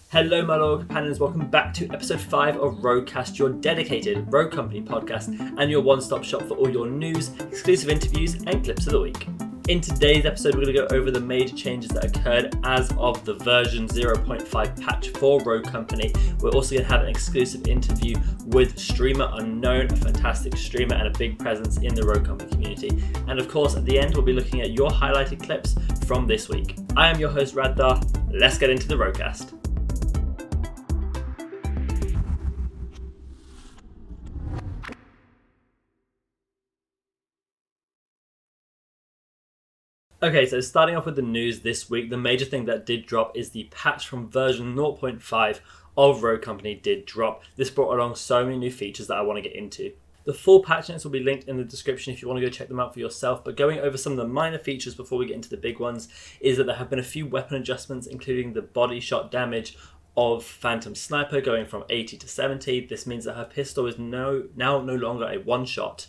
Hello, my loyal companions. Welcome back to episode 5 of RogueCast, your dedicated Rogue Company podcast and your one-stop shop for all your news, exclusive interviews, and clips of the week. In today's episode, we're going to go over the major changes that occurred as of the version 0.5 patch for Rogue Company. We're also going to have an exclusive interview with Streamer Unknown, a fantastic streamer and a big presence in the Rogue Company community. And of course, at the end, we'll be looking at your highlighted clips from this week. I am your host, Radar. Let's get into the RogueCast. Okay, so starting off with the news this week, the major thing that did drop is the patch from version 0.5 of Rogue Company did drop. This brought along so many new features that I want to get into. The full patch notes will be linked in the description if you want to go check them out for yourself, but going over some of the minor features before we get into the big ones is that there have been a few weapon adjustments, including the body shot damage of Phantom Sniper going from 80 to 70. This means that her pistol is now no longer a one-shot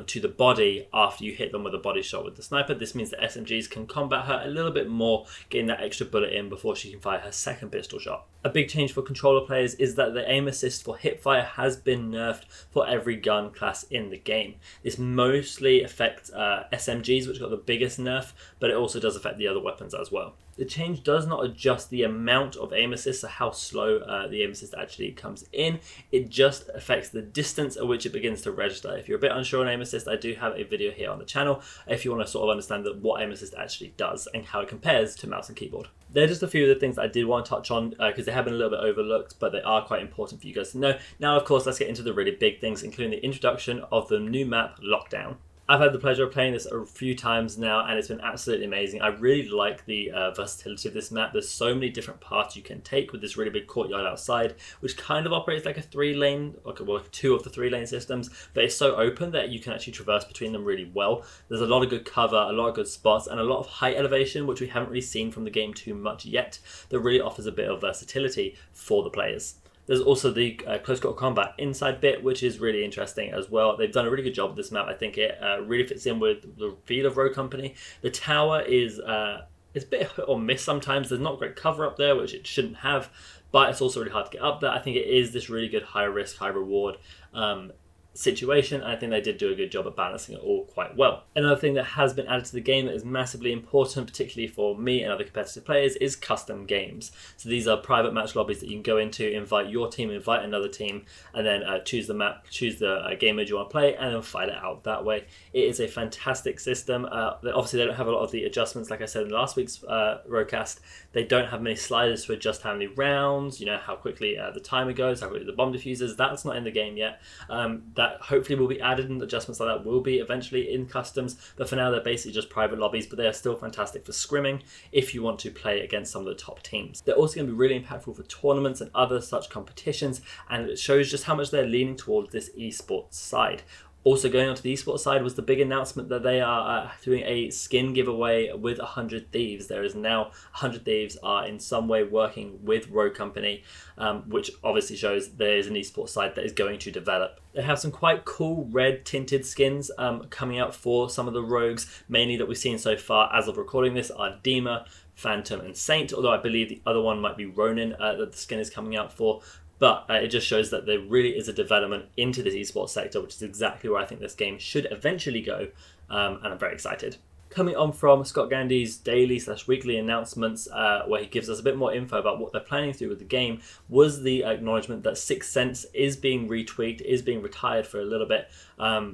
to the body after you hit them with a body shot with the sniper. This means that SMGs can combat her a little bit more, getting that extra bullet in before she can fire her second pistol shot. A big change for controller players is that the aim assist for hipfire has been nerfed for every gun class in the game. This mostly affects SMGs, which got the biggest nerf, but it also does affect the other weapons as well. The change does not adjust the amount of aim assist, so how slow the aim assist actually comes in. It just affects the distance at which it begins to register. If you're a bit unsure on aim assist, I do have a video here on the channel if you want to sort of understand what aim assist actually does and how it compares to mouse and keyboard. They're just a few of the things that I did want to touch on because they have been a little bit overlooked, but they are quite important for you guys to know. Now, of course, let's get into the really big things, including the introduction of the new map, Lockdown. I've had the pleasure of playing this a few times now, and it's been absolutely amazing. I really like the versatility of this map. There's so many different paths you can take with this really big courtyard outside, which kind of operates like a two of the 3 lane systems, but it's so open that you can actually traverse between them really well. There's a lot of good cover, a lot of good spots, and a lot of height elevation, which we haven't really seen from the game too much yet, that really offers a bit of versatility for the players. There's also the close quarter combat inside bit, which is really interesting as well. They've done a really good job with this map. I think it really fits in with the feel of Rogue Company. The tower is it's a bit hit or miss sometimes. There's not great cover up there, which it shouldn't have, but it's also really hard to get up there. I think it is this really good high risk, high reward situation, and I think they did do a good job at balancing it all quite well. Another thing that has been added to the game that is massively important, particularly for me and other competitive players, is custom games. So these are private match lobbies that you can go into, invite your team, invite another team, and then choose the map, choose the game mode you want to play, and then fight it out that way. It is a fantastic system. Obviously, they don't have a lot of the adjustments, like I said in last week's RogueCast. They don't have many sliders to adjust how many rounds, how quickly the timer goes, how quickly the bomb diffuses. That's not in the game yet. That hopefully will be added, and adjustments like that will be eventually in customs, but for now they're basically just private lobbies, but they are still fantastic for scrimming if you want to play against some of the top teams. They're also going to be really impactful for tournaments and other such competitions, and it shows just how much they're leaning towards this esports side. Also going on to the esports side was the big announcement that they are doing a skin giveaway with 100 Thieves. There is now 100 Thieves are in some way working with Rogue Company, which obviously shows there is an esports side that is going to develop. They have some quite cool red tinted skins coming out for some of the rogues, mainly that we've seen so far as of recording this are Dima, Phantom and Saint, although I believe the other one might be Ronin that the skin is coming out for. But it just shows that there really is a development into this esports sector, which is exactly where I think this game should eventually go, and I'm very excited. Coming on from Scott Gandy's daily/weekly announcements, where he gives us a bit more info about what they're planning to do with the game, was the acknowledgement that Sixth Sense is being retweaked, is being retired for a little bit,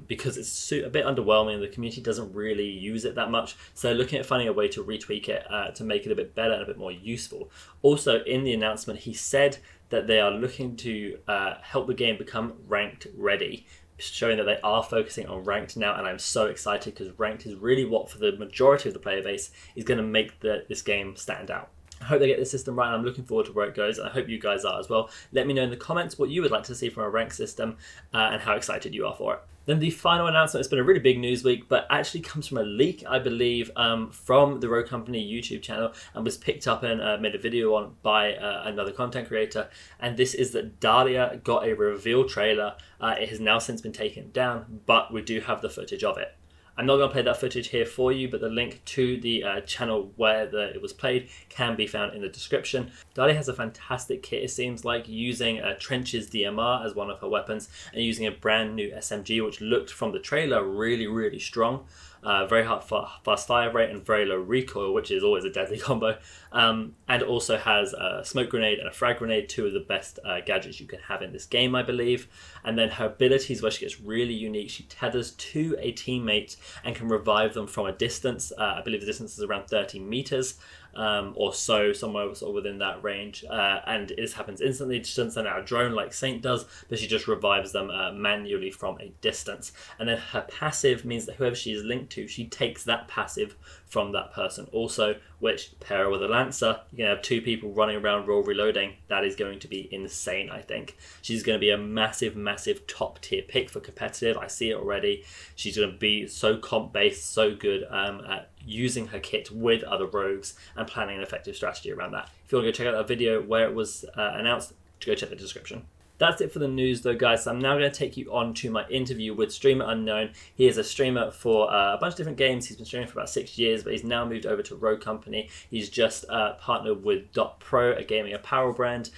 because it's a bit underwhelming and the community doesn't really use it that much. So they're looking at finding a way to retweak it to make it a bit better and a bit more useful. Also, in the announcement, he said that they are looking to help the game become ranked ready, showing that they are focusing on ranked now, and I'm so excited because ranked is really what, for the majority of the player base, is going to make this game stand out. I hope they get this system right, and I'm looking forward to where it goes, and I hope you guys are as well. Let me know in the comments what you would like to see from a ranked system and how excited you are for it. Then the final announcement, it's been a really big news week, but actually comes from a leak, I believe, from the Rogue Company YouTube channel, and was picked up and made a video on by another content creator. And this is that Dahlia got a reveal trailer. It has now since been taken down, but we do have the footage of it. I'm not going to play that footage here for you, but the link to the channel where it was played can be found in the description. Dahlia has a fantastic kit, it seems like, using Trench's DMR as one of her weapons and using a brand new SMG, which looked from the trailer really, really strong. Very fast fire rate and very low recoil, which is always a deadly combo. And also has a smoke grenade and a frag grenade, two of the best gadgets you can have in this game, I believe. And then her abilities, where she gets really unique, she tethers to a teammate and can revive them from a distance. I believe the distance is around 30 meters. Or so, somewhere sort of within that range. And this happens instantly. She doesn't send out a drone like Saint does, but she just revives them manually from a distance. And then her passive means that whoever she is linked to, she takes that passive from that person also, which, pair her with a Lancer, you can have two people running around raw reloading. That is going to be insane, I think. She's going to be a massive, massive top tier pick for competitive. I see it already. She's going to be so comp based, so good at using her kit with other rogues and planning an effective strategy around that. If you want to go check out that video where it was announced, go check the description. That's it for the news though, guys. So I'm now going to take you on to my interview with Streamer Unknown. He is a streamer for a bunch of different games. He's been streaming for about 6 years, but he's now moved over to Rogue Company. He's just partnered with .pro, a gaming apparel brand,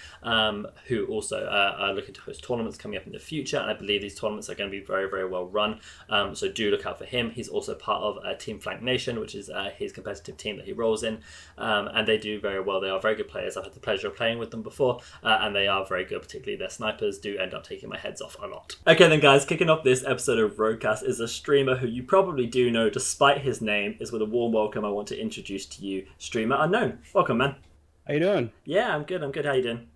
who also are looking to host tournaments coming up in the future. And I believe these tournaments are going to be very, very well run. So do look out for him. He's also part of Team Flank Nation, which is his competitive team that he rolls in. And they do very well. They are very good players. I've had the pleasure of playing with them before, and they are very good, particularly their snipers do end up taking my heads off a lot. Okay then, guys, kicking off this episode of RogueCast is a streamer who you probably do know despite his name. Is with a warm welcome I want to introduce to you Streamer Unknown. Welcome, man. How you doing? Yeah, I'm good. How you doing?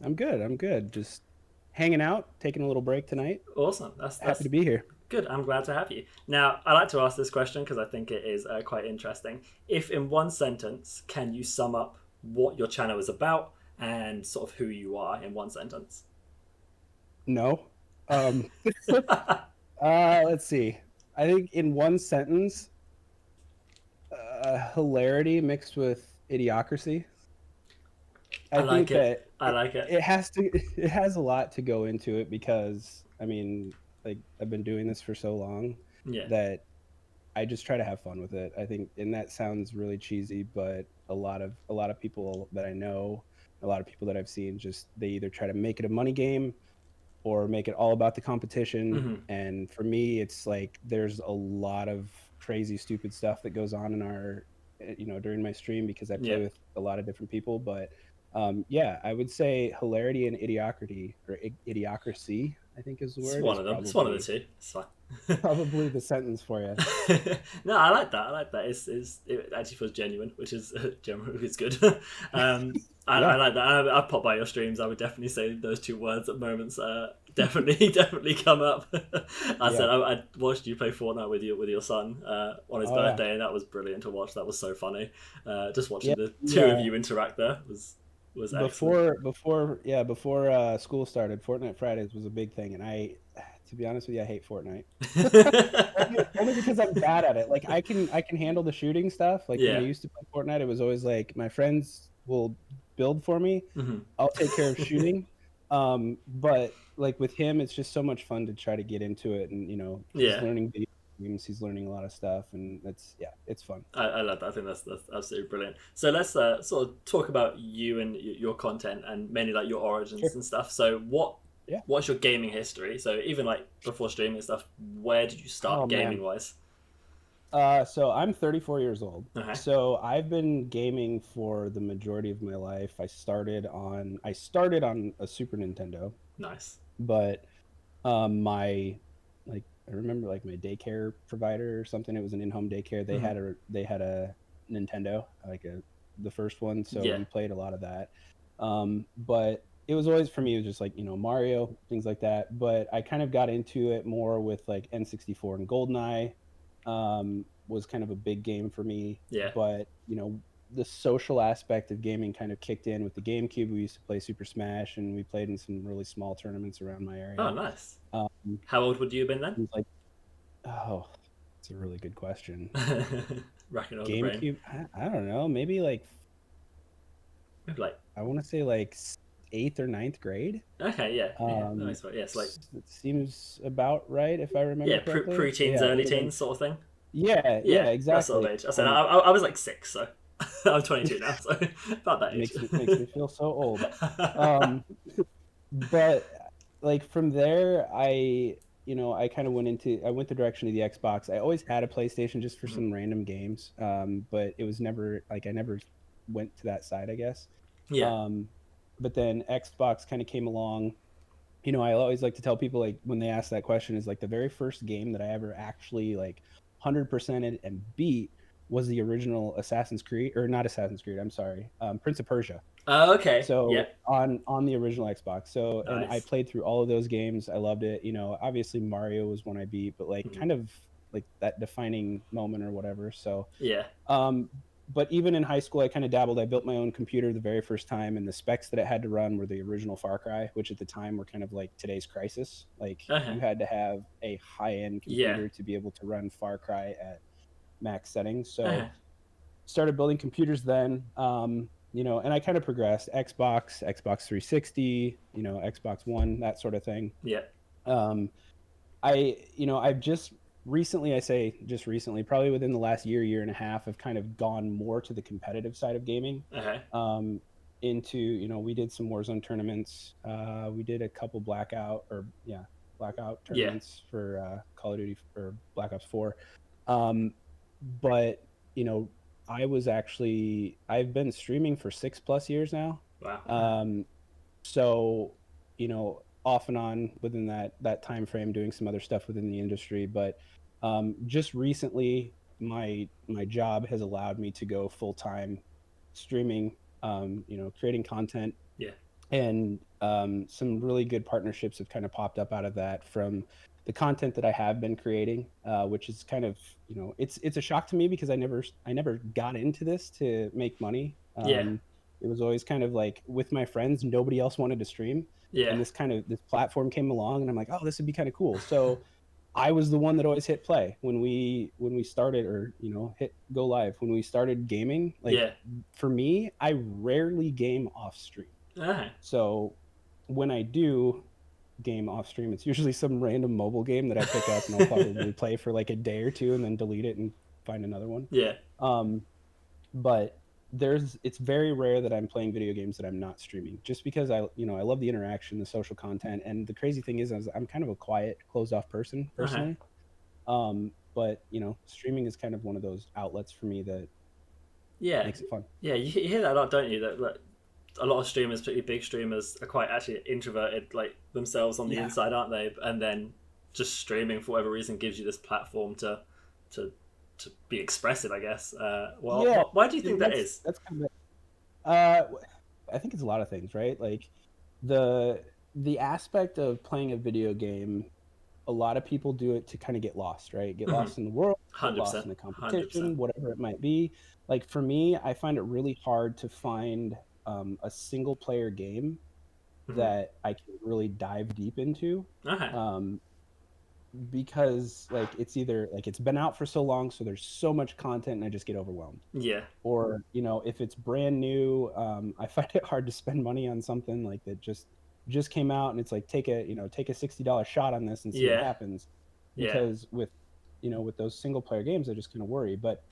I'm good. Just hanging out, taking a little break tonight. Awesome. That's happy to be here. Good. I'm glad to have you. Now, I like to ask this question because I think it is quite interesting. If in one sentence, can you sum up what your channel is about and sort of who you are in one sentence? No. Let's see. I think in one sentence, hilarity mixed with idiocracy. I like it. It has a lot to go into it because, I mean, like, I've been doing this for so long that I just try to have fun with it. I think, and that sounds really cheesy, but a lot of people that I know, a lot of people that I've seen, just they either try to make it a money game or make it all about the competition. Mm-hmm. And for me, it's like there's a lot of crazy, stupid stuff that goes on in our, during my stream because I play with a lot of different people. But I would say hilarity and idiocracy, or idiocracy, I think is the word. It's one of them. It's one of the two. It's fine. Probably the sentence for you. No, I like that. It actually feels genuine, which is good. I like that. I've popped by your streams. I would definitely say those two words at moments definitely come up. I watched you play Fortnite with your son on his birthday, and that was brilliant to watch. That was so funny. Just watching the two of you interact there was excellent. Before school started, Fortnite Fridays was a big thing, and to be honest with you, I hate Fortnite. only because I'm bad at it. Like I can handle the shooting stuff. Like when I used to play Fortnite, it was always like my friends will build for me. Mm-hmm. I'll take care of shooting. But like with him, it's just so much fun to try to get into it, and he's learning video games. He's learning a lot of stuff, and it's fun. I love that. I think that's absolutely brilliant. So let's sort of talk about you and your content, and mainly like your origins and stuff. So what's your gaming history? So even like before streaming and stuff, where did you start gaming wise? So I'm 34 years old. Okay. So I've been gaming for the majority of my life. I started on a Super Nintendo. Nice. But I remember like my daycare provider or something. It was an in-home daycare. They had a Nintendo, the first one. So we played a lot of that. But it was always, for me, it was just like, Mario, things like that. But I kind of got into it more with like N64 and GoldenEye. Was kind of a big game for me. Yeah. But, the social aspect of gaming kind of kicked in with the GameCube. We used to play Super Smash, and we played in some really small tournaments around my area. Oh, nice. How old would you have been then? It's a really good question. Racking on GameCube, I don't know, maybe like I want to say like 8th or 9th grade. Okay, yeah, that makes sense. Yeah, it's like It seems about right if I remember correctly. So pre-teens, yeah, it early would have been. teens sort of thing. Yeah, That sort exactly. of age. I said I was like 6, so I'm 22 now, so about that age. Makes me feel so old. Um, but like from there, I kind of I went the direction of the Xbox. I always had a PlayStation just for some random games, but it was never like I never went to that side, I guess. Yeah. But then Xbox kind of came along. I always like to tell people, like, when they ask that question, is like the very first game that I ever actually like 100%ed and beat was the original Assassin's Creed, or not Assassin's Creed, I'm sorry, Prince of Persia. Oh, okay. Yeah. So on the original Xbox. So and I Nice. played through all of those games. I loved it. Obviously Mario was one I beat, but like kind of like that defining moment or whatever. So Yeah. but even in high school, I kind of dabbled. I built my own computer the very first time, and the specs that it had to run were the original Far Cry, which at the time were kind of like today's Crysis. Like Okay. you had to have a high-end Yeah. computer to be able to run Far Cry at max settings. So Okay. started building computers then. And I kind of progressed Xbox 360, Xbox One, that sort of thing. Yeah. I've just recently, I say just recently, probably within the last year and a half, I've kind of gone more to the competitive side of gaming. Okay. We did some Warzone tournaments. We did a couple blackout tournaments for Call of Duty or Black Ops 4. But I've been streaming for 6+ years now. Wow. So, off and on within that time frame, doing some other stuff within the industry. But just recently, my job has allowed me to go full time streaming, creating content. Yeah. And some really good partnerships have kind of popped up out of that from the content that I have been creating, which is kind of, it's a shock to me because I never got into this to make money. It was always kind of like with my friends, nobody else wanted to stream. Yeah. And this platform came along and I'm like, oh, this would be kind of cool. So I was the one that always hit play when we started, or, hit go live when we started gaming. Like for me, I rarely game off stream. So when I do game off stream, it's usually some random mobile game that I pick up and I'll probably play for like a day or two and then delete it and find another one. Yeah. But it's very rare that I'm playing video games that I'm not streaming, just because I love the interaction, the social content. And the crazy thing is I'm kind of a quiet, closed off person personally. But streaming is kind of one of those outlets for me that makes it fun. Yeah, you hear that a lot, don't you? That a lot of streamers, particularly big streamers, are quite actually introverted, like themselves on the inside, aren't they? And then just streaming for whatever reason gives you this platform to be expressive, I guess. Why do you think that is? That's kind of I think it's a lot of things, right? Like the aspect of playing a video game, a lot of people do it to kind of get lost, right? Get lost in the world, get lost in the competition, 100%. whatever it might be. Like for me, I find it really hard to find a single player game that I can really dive deep into. Because like it's either like it's been out for so long, so there's so much content and I just get overwhelmed. Or if it's brand new, I find it hard to spend money on something like that just came out and it's like take a $60 shot on this and see what happens. Because with those single player games, I just kind of worry. But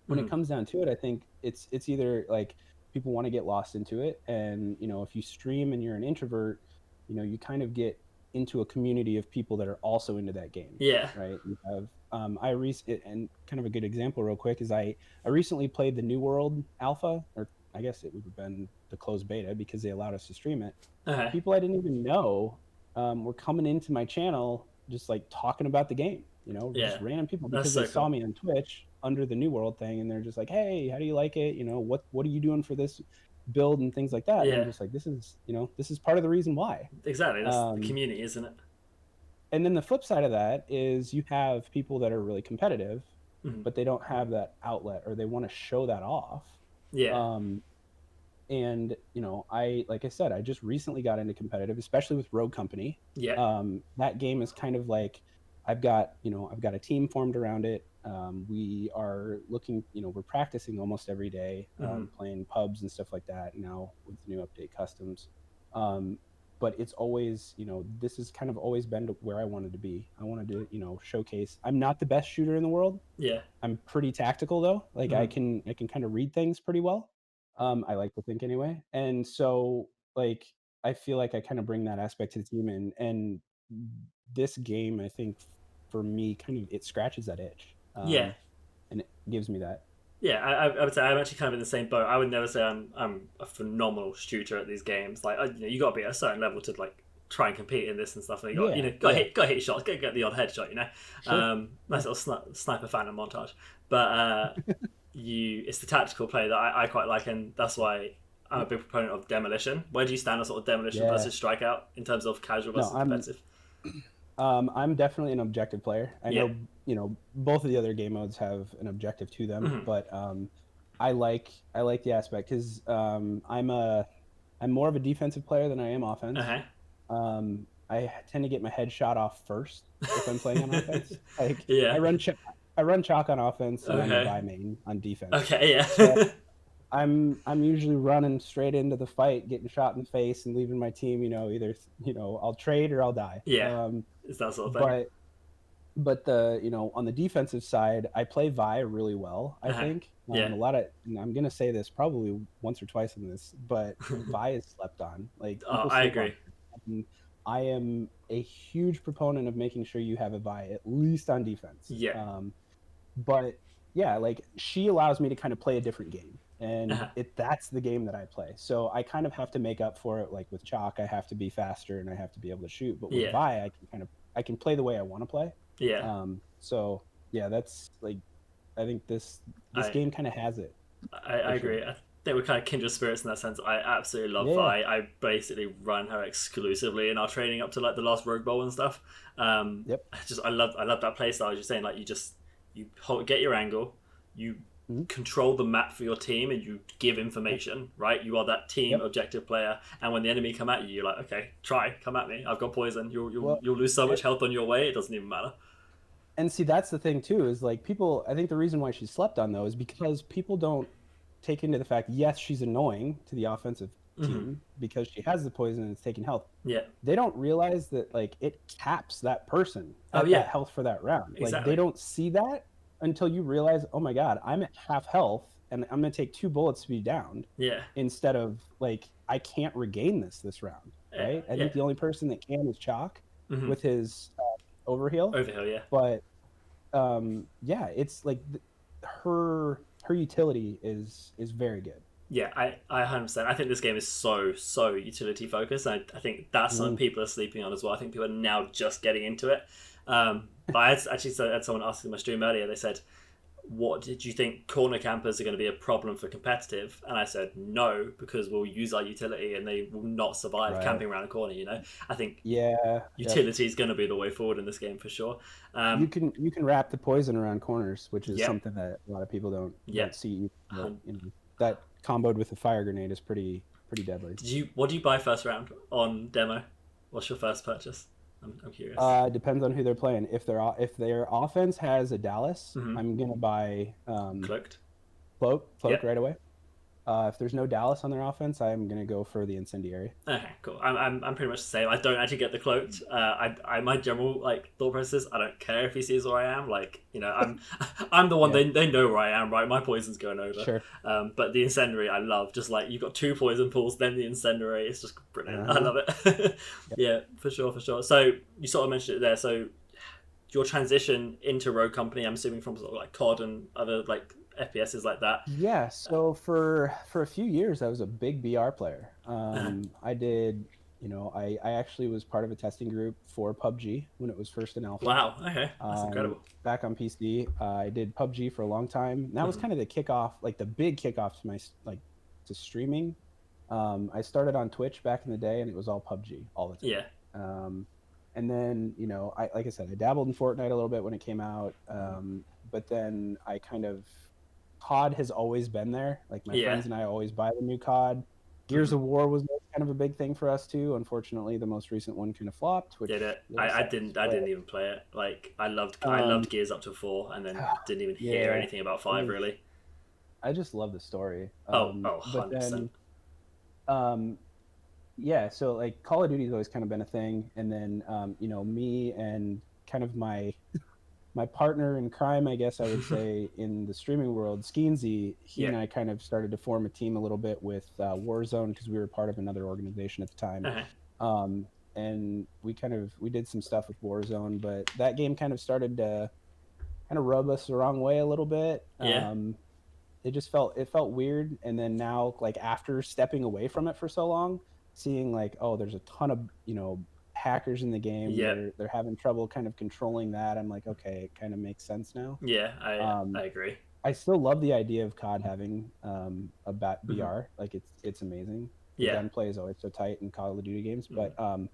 when it comes down to it, I think it's either like people want to get lost into it, and if you stream and you're an introvert, you kind of get into a community of people that are also into that game. Right. You have and kind of a good example real quick is I recently played the New World alpha, or I guess it would have been the closed beta because they allowed us to stream it. People I didn't even know were coming into my channel just like talking about the game, just random people because they saw me on Twitch under the New World thing, and they're just like, hey, how do you like it? What are you doing for this build and things like that? And I'm just like, this is part of the reason why. Exactly. That's the community, isn't it? And then the flip side of that is you have people that are really competitive, but they don't have that outlet, or they want to show that off. And like I said, I just recently got into competitive, especially with Rogue Company. That game is kind of like I've got a team formed around it. We are looking, we're practicing almost every day, playing pubs and stuff like that now with the new update customs. But it's always, this has kind of always been where I wanted to be. I wanted to, showcase. I'm not the best shooter in the world. Yeah. I'm pretty tactical though. Like Mm-hmm. I can kind of read things pretty well. I like to think anyway. And so like I feel like I kind of bring that aspect to the team, and this game, I think for me, kind of it scratches that itch. Yeah. And it gives me that. Yeah, I would say I'm actually kind of in the same boat. I would never say I'm a phenomenal shooter at these games. Like you got to be at a certain level to like try and compete in this and stuff. And you got Yeah, got yeah, hit your shots, get the odd headshot. sure, Nice yeah, little sniper phantom montage. But it's the tactical play that I quite like, and that's why I'm a yep, big proponent of demolition. Where do you stand on sort of demolition yeah. versus strikeout in terms of casual No, versus competitive? I'm definitely an objective player. I Yeah. know, both of the other game modes have an objective to them, Mm-hmm. but I like the aspect because I'm more of a defensive player than I am offense. Okay. I tend to get my head shot off first if I'm playing on offense. Like Yeah. I run chalk on offense, and I'm a Okay. Vi main on defense. Okay. So Yeah. I'm usually running straight into the fight, getting shot in the face, and leaving my team. Either I'll trade or I'll die. Yeah. It's that sort of thing. But the on the defensive side, I play Vi really well. I Uh-huh. think Yeah. a lot of, and I'm gonna say this probably once or twice in this, but Vi is slept on. Like people I sleep on. agree. And I am a huge proponent of making sure you have a Vi at least on defense. Yeah. But yeah, like she allows me to kind of play a different game, and Uh-huh. that's the game that I play. So I kind of have to make up for it. Like with chalk, I have to be faster and I have to be able to shoot. But with Yeah. Vi, I can play the way I want to play. Yeah. So yeah, that's like I think this I game kind of has it I for sure. agree. I think we're kind of kindred spirits in that sense. I absolutely love Yeah, Vi. I basically run her exclusively in our training up to like the last Rogue Bowl and stuff. yep. I love that play style. As you're saying, like you get your angle, you Mhm. control the map for your team, and you give Yep. information. Right, you are that team Yep. objective player. And when the enemy come at you, you're like, okay, come at me. I've got poison. Well, You'll lose so and, much health on your way. It doesn't even matter. and see that's the thing too, is like people. I think the reason why she slept on though is because people don't take into the fact. Yes, she's annoying to the offensive Mm-hmm. team because she has the poison and it's taking health. Yeah. They don't realize that like it caps that person Oh at yeah. that health for that round. Like they Exactly. don't see that until you realize, oh my god, I'm at half health and I'm gonna take 2 bullets to be downed, Yeah. instead of like I can't regain this round. Yeah. Right? I Yeah. think the only person that can is Chalk Mm-hmm. with his overheal. Overhill. Yeah. But yeah, it's like her utility is very good. Yeah, I 100%. I think this game is so utility focused. I think that's something Mm, people are sleeping on as well. I think people are now just getting into it. But I actually had someone asking my stream earlier. They said, "What did you think corner campers are going to be a problem for competitive?" And I said, "No, because we'll use our utility and they will not survive right. camping around a corner." I think Yeah. Yep. utility is going to be the way forward in this game for sure. You Um, can wrap the poison around corners, which is yeah, something that a lot of people yeah. don't see. But Um, that comboed with the fire grenade is pretty deadly. What do you buy first round on demo? What's your first purchase? I'm curious. Depends on who they're playing. If their offense has a Dallas, Mm-hmm. I'm gonna buy Cloaked. cloak Yep. right away. If there's no Dallas on their offense, I'm gonna go for the incendiary. Okay, cool. I'm pretty much the same. I don't actually get the cloaked. I my general like thought process. I don't care if he sees where I am. Like I'm the one Yeah, they know where I am. Right, my poison's going over. sure. But the incendiary I love. Just like you've got two poison pools, then the incendiary. It's just brilliant. I Uh-huh. love it. Yep. Yeah, for sure, for sure. So you sort of mentioned it there. So your transition into Rogue Company, I'm assuming from sort of like COD and other like FPSs like that. Yeah, so for a few years I was a big BR player. Uh, I did, I actually was part of a testing group for PUBG when it was first in alpha. wow. Okay, that's incredible. Back on PC, I did PUBG for a long time. And that was Hmm. kind of the kickoff, like the big kickoff to my to streaming. I started on Twitch back in the day, and it was all PUBG all the time. Yeah. And then, I like I said, I dabbled in Fortnite a little bit when it came out, but then I kind of COD has always been there. Like my Yeah. friends and I always buy the new COD. Gears Hmm. of War was kind of a big thing for us too. Unfortunately, the most recent one kind of flopped, which Did it? really sucks. I But didn't even play it. Like I um, loved Gears up to 4, and then didn't even hear yeah, anything about it 5 was. really. I just love the story. Oh, But 100%. then um, yeah, so like Call of Duty has always kind of been a thing, and then me and kind of my partner in crime, I guess I would say, in the streaming world, Skeensy, he and Yeah. I kind of started to form a team a little bit with Warzone because we were part of another organization at the time. Uh-huh. Um, and we did some stuff with Warzone, but that game kind of started to kind of rub us the wrong way a little bit. Yeah. It felt weird, and then now, like, after stepping away from it for so long, seeing like, oh, there's a ton of hackers in the game. Yeah. They're having trouble kind of controlling that. I'm like, okay, it kind of makes sense now. Yeah. um I agree. I still love the idea of COD having a Mm-hmm. BR. Like, it's amazing. The Yeah. gunplay is always so tight in Call of Duty games. Mm-hmm. But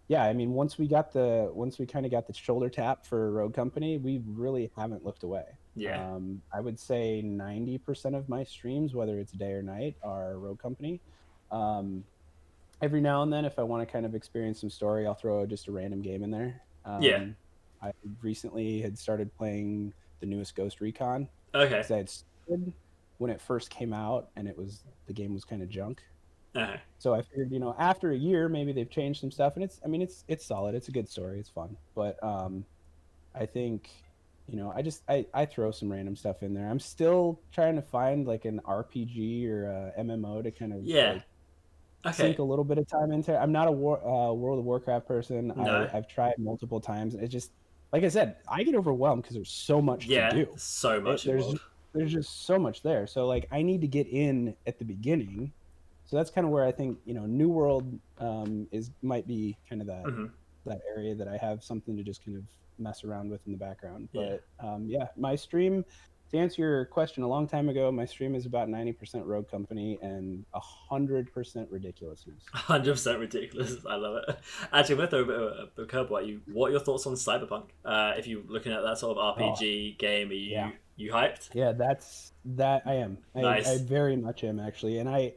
yeah, I mean, once we kind of got the shoulder tap for Rogue Company, we really haven't looked away. Yeah. I would say 90% of my streams, whether it's day or night, are Rogue Company. Um, every now and then, if I want to kind of experience some story, I'll throw just a random game in there. Yeah. I recently had started playing the newest Ghost Recon Okay. because I had started when it first came out, and the game was kind of junk. Uh-huh. So I figured, after a year, maybe they've changed some stuff, and it's solid. It's a good story. It's fun. But I think, I throw some random stuff in there. I'm still trying to find like an RPG or a MMO to kind of Yeah. like Okay. sink a little bit of time into. I'm not a World of Warcraft person. No. I've tried multiple times, and it just, like I said, I get overwhelmed because there's so much to Yeah. do. So much involved. There's just so much there. So like, I need to get in at the beginning. So that's kind of where I think New World might be kind of Mm-hmm. that area that I have something to just kind of mess around with in the background. Yeah. But yeah, my stream, to answer your question, a long time ago, my stream is about 90% Rogue Company and 100% ridiculousness. 100% ridiculous. I love it. Actually, I'm going to throw a bit of a curveball at you. What are your thoughts on Cyberpunk? If you're looking at that sort of Oh, RPG game, are yeah. you hyped? Yeah, I am. Nice. I very much am, actually.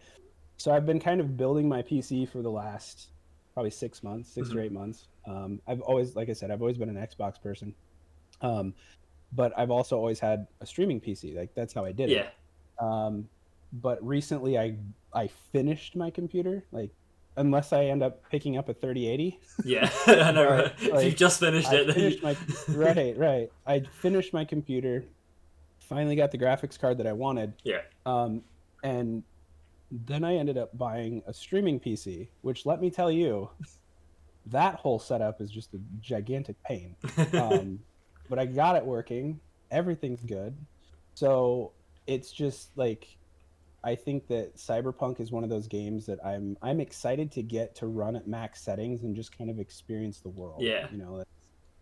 So I've been kind of building my PC for the last probably 6 months, 6 Mm-hmm. or 8 months. I've always, like I said, I've always been an Xbox person. But I've also always had a streaming PC. Like, that's how I did Yeah. it. But recently I finished my computer, like, unless I end up picking up a 3080. Yeah. I know, But right? If like, you've just finished it, then right. I finished my computer, finally got the graphics card that I wanted. Yeah. And then I ended up buying a streaming PC, which, let me tell you, that whole setup is just a gigantic pain. But I got it working. Everything's good. So it's just like, I think that Cyberpunk is one of those games that I'm excited to get to run at max settings and just kind of experience the world. Yeah.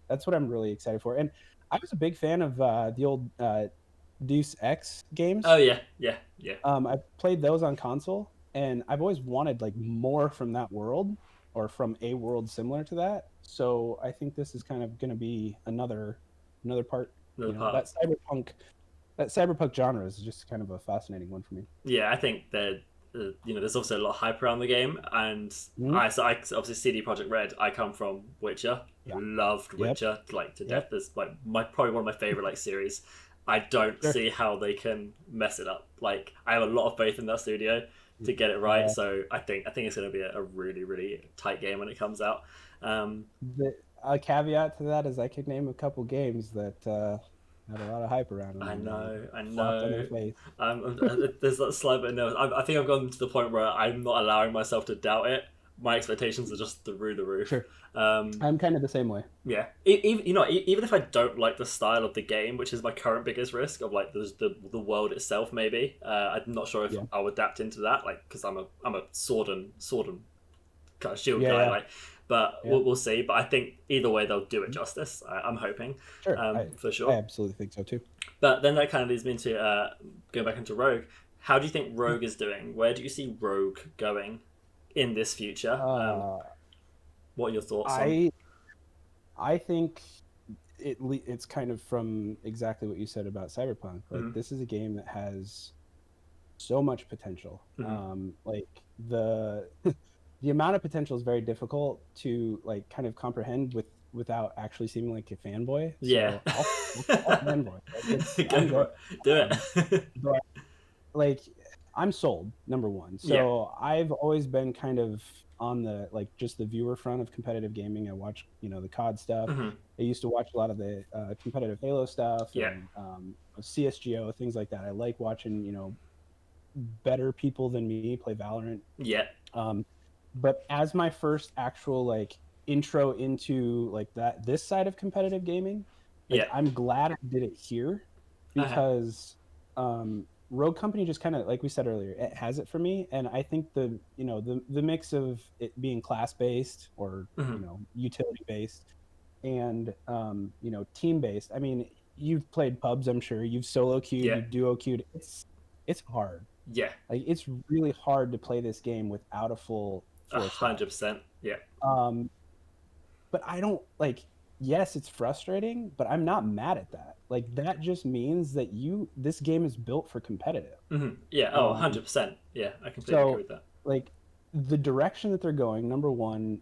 That's what I'm really excited for. And I was a big fan of the old Deus Ex games. Oh yeah. I've played those on console, and I've always wanted like more from that world, or from a world similar to that. So I think this is kind of going to be another part. Another part. That cyberpunk genre is just kind of a fascinating one for me. Yeah, I think that there's obviously a lot of hype around the game, and Mm-hmm. I obviously CD Projekt Red. I come from Witcher, Yeah. loved Witcher like to death. There's like probably one of my favorite like series. I don't see how they can mess it up. Like, I have a lot of faith in that studio to get it right. Yeah. So I think it's going to be a really really tight game when it comes out. A caveat to that is I could name a couple games that had a lot of hype around them. I know. On their face. There's that slight bit of nervous. I think I've gone to the point where I'm not allowing myself to doubt it. My expectations are just through the roof. Sure. I'm kind of the same way. Yeah. Even if I don't like the style of the game, which is my current biggest risk of like the world itself, maybe I'm not sure if I'll adapt into that. Like, because I'm a sword and kind of shield guy. Like, but we'll see. But I think either way they'll do it justice. I'm hoping. Sure. For sure. I absolutely think so too. But then that kind of leads me into going back into Rogue. How do you think Rogue is doing? Where do you see Rogue going in this future? What are your thoughts on? I think it's kind of from exactly what you said about Cyberpunk. Like, this is a game that has so much potential. Like, the amount of potential is very difficult to like kind of comprehend without actually seeming like a fanboy. Yeah. So I'll fanboy. Do it. But like, I'm sold, number one. So I've always been kind of on the just the viewer front of competitive gaming. I watch the COD stuff. Mm-hmm. I used to watch a lot of the competitive Halo stuff Yeah. and CSGO, things like that. I like watching better people than me play Valorant. Yeah. But as my first actual intro into this side of competitive gaming, I'm glad I did it here because Rogue Company just kind of, like we said earlier, it has it for me. And I think the mix of it being class based or utility based and team based. I mean, you've played pubs, I'm sure. You've solo queued, you've duo queued. It's hard. Yeah. Like, it's really hard to play this game without a full 100%. Yeah. But I don't yes, it's frustrating, but I'm not mad at that. Like, that just means that this game is built for competitive. Mm-hmm. Yeah. 100%. Yeah, I completely agree with that. Like, the direction that they're going, number one,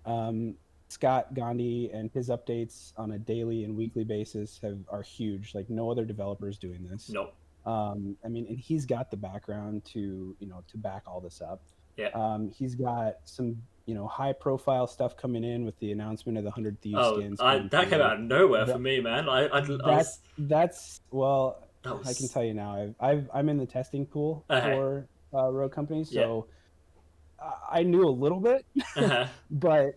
Scott Gandhi and his updates on a daily and weekly basis are huge. Like, no other developer is doing this. Nope. I mean, and he's got the background to back all this up. Yeah. He's got some high profile stuff coming in with the announcement of the 100 Thieves skins. That came out of nowhere for me, man. That's I can tell you now. I'm in the testing pool for Rogue Company, so I knew a little bit, but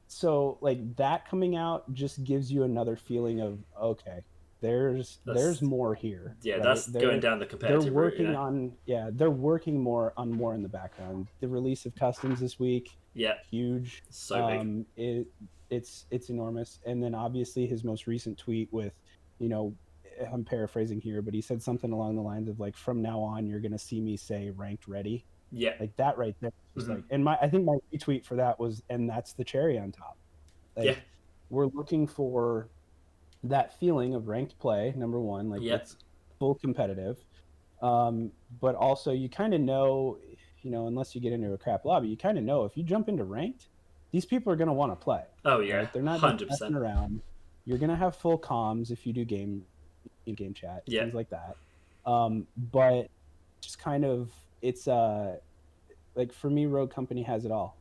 so that coming out just gives you another feeling of, okay, there's more here. Yeah, right? that's going down the competitive They're working route, they're working more in the background. The release of customs this week, huge, so big. It's enormous. And then obviously his most recent tweet with, I'm paraphrasing here, but he said something along the lines of from now on you're gonna see me say ranked ready. Yeah, like that right there was and I think my retweet for that was, and that's the cherry on top. We're looking for that feeling of ranked play, number one, it's full competitive, but also you kind of know, unless you get into a crap lobby, you kind of know if you jump into ranked, these people are going to want to play. Right? They're not 100% messing around. You're going to have full comms if you do game chat, things like that. But just kind of, it's for me, Rogue Company has it all.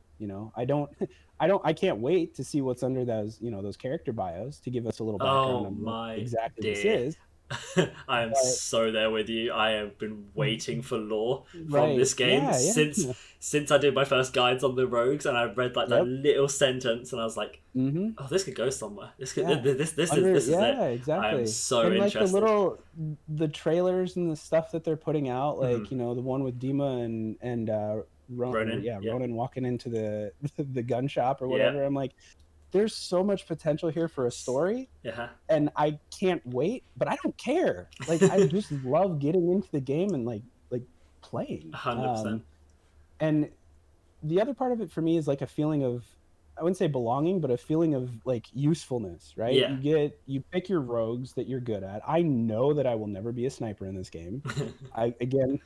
I can't wait to see what's under those character bios to give us a little background on what exactly this is. I am so there with you. I have been waiting for lore from this game since I did my first guides on the rogues, and I read that little sentence, and I was like, "Oh, this could go somewhere. This is it." Exactly. I am so interested. The trailers and the stuff that they're putting out, the one with Dima and Ronan walking into the gun shop or whatever. I'm like, there's so much potential here for a story, and I can't wait. But I don't care. I just love getting into the game and playing. 100%. And the other part of it for me is a feeling of, I wouldn't say belonging, but a feeling of usefulness, right? You pick your rogues that you're good at. I know that I will never be a sniper in this game. I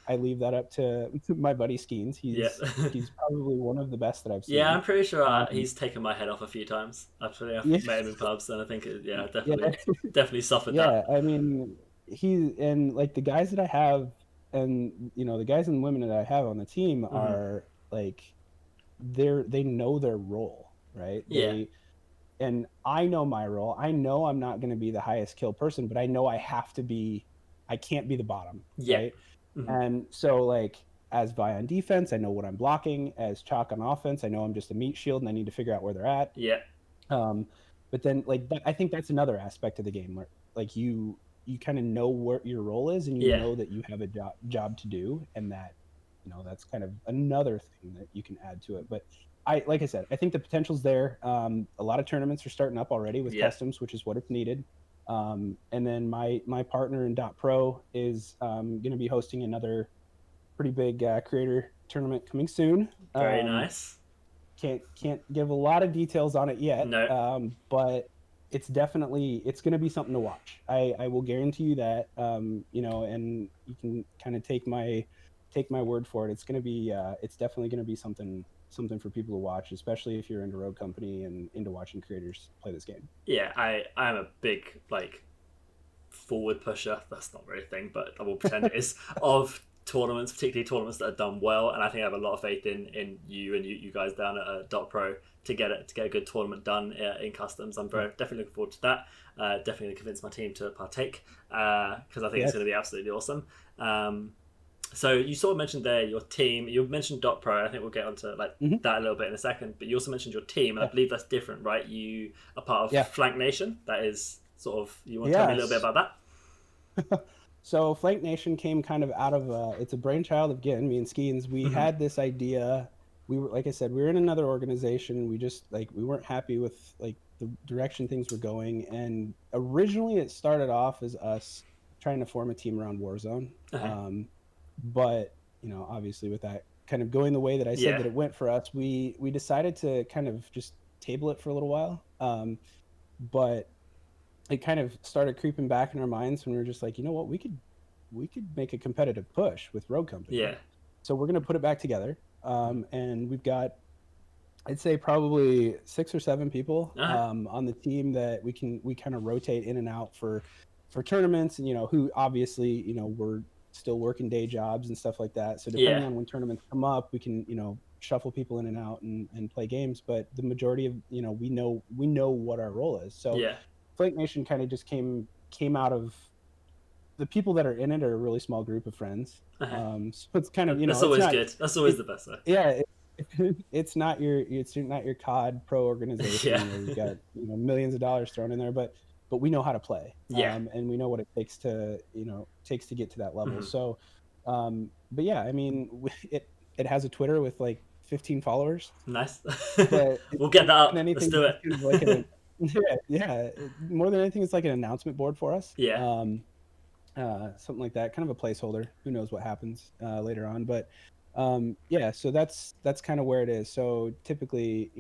leave that up to my buddy Skeens. He's probably one of the best that I've seen. Yeah, I'm pretty sure he's taken my head off a few times. I've met him in pubs, and I think definitely suffered that. Yeah, I mean, the guys that I have, and the guys and women that I have on the team are they know their role. Right. And I know my role. I know I'm not going to be the highest kill person, but I know I can't be the bottom. Right. And so as Vi on defense, I know what I'm blocking. As Chalk on offense, I know I'm just a meat shield and I need to figure out where they're at. But then I think that's another aspect of the game where you kind of know what your role is, and you know that you have a job to do, and that that's kind of another thing that you can add to it. But like I said, I think the potential's there. A lot of tournaments are starting up already with customs, which is what it's needed. And then my partner in .pro is going to be hosting another pretty big creator tournament coming soon. Very nice. Can't give a lot of details on it yet. No. But it's going to be something to watch. I will guarantee you that. And you can kind of take my word for it. It's going to be it's definitely going to be something for people to watch, especially if you're into Rogue Company and into watching creators play this game. Yeah, I'm a big forward pusher. That's not really a thing, but I will pretend it is of tournaments, particularly tournaments that are done well, and I think I have a lot of faith in you and you guys down at .pro to get a good tournament done in customs. I'm definitely looking forward to that. Definitely going to convince my team to partake because I think it's going to be absolutely awesome. So you sort of mentioned there your team. You mentioned .pro. I think we'll get onto that a little bit in a second. But you also mentioned your team, and I believe that's different, right? You are part of Flank Nation. That is sort of. You want to tell me a little bit about that? So Flank Nation came kind of out of it's a brainchild of me and Skeens. We had this idea. We were, like I said, we were in another organization. We just we weren't happy with the direction things were going. And originally it started off as us trying to form a team around Warzone. But obviously with that kind of going the way that I said that it went for us, we decided to kind of just table it for a little while. But it kind of started creeping back in our minds when we were just like, you know what, we could make a competitive push with Rogue Company. Yeah. So we're going to put it back together. And we've got, I'd say probably 6 or 7 people on the team that we kind of rotate in and out for tournaments, and who obviously we're still working day jobs and stuff like that. So depending on when tournaments come up, we can shuffle people in and out and play games. But the majority of we know what our role is. So Flank Nation kind of just came out of the people that are in it are a really small group of friends. So it's kind of that's always good. That's always the best way. Yeah. It's not your COD pro organization where you've got millions of dollars thrown in there, but we know how to play, and we know what it takes to get to that level. So, but yeah, I mean, it has a Twitter with 15 followers. Nice. We'll get that up. Let's do it. More than anything, it's like an announcement board for us. Something like that, kind of a placeholder. Who knows what happens later on, but so that's kind of where it is. So typically,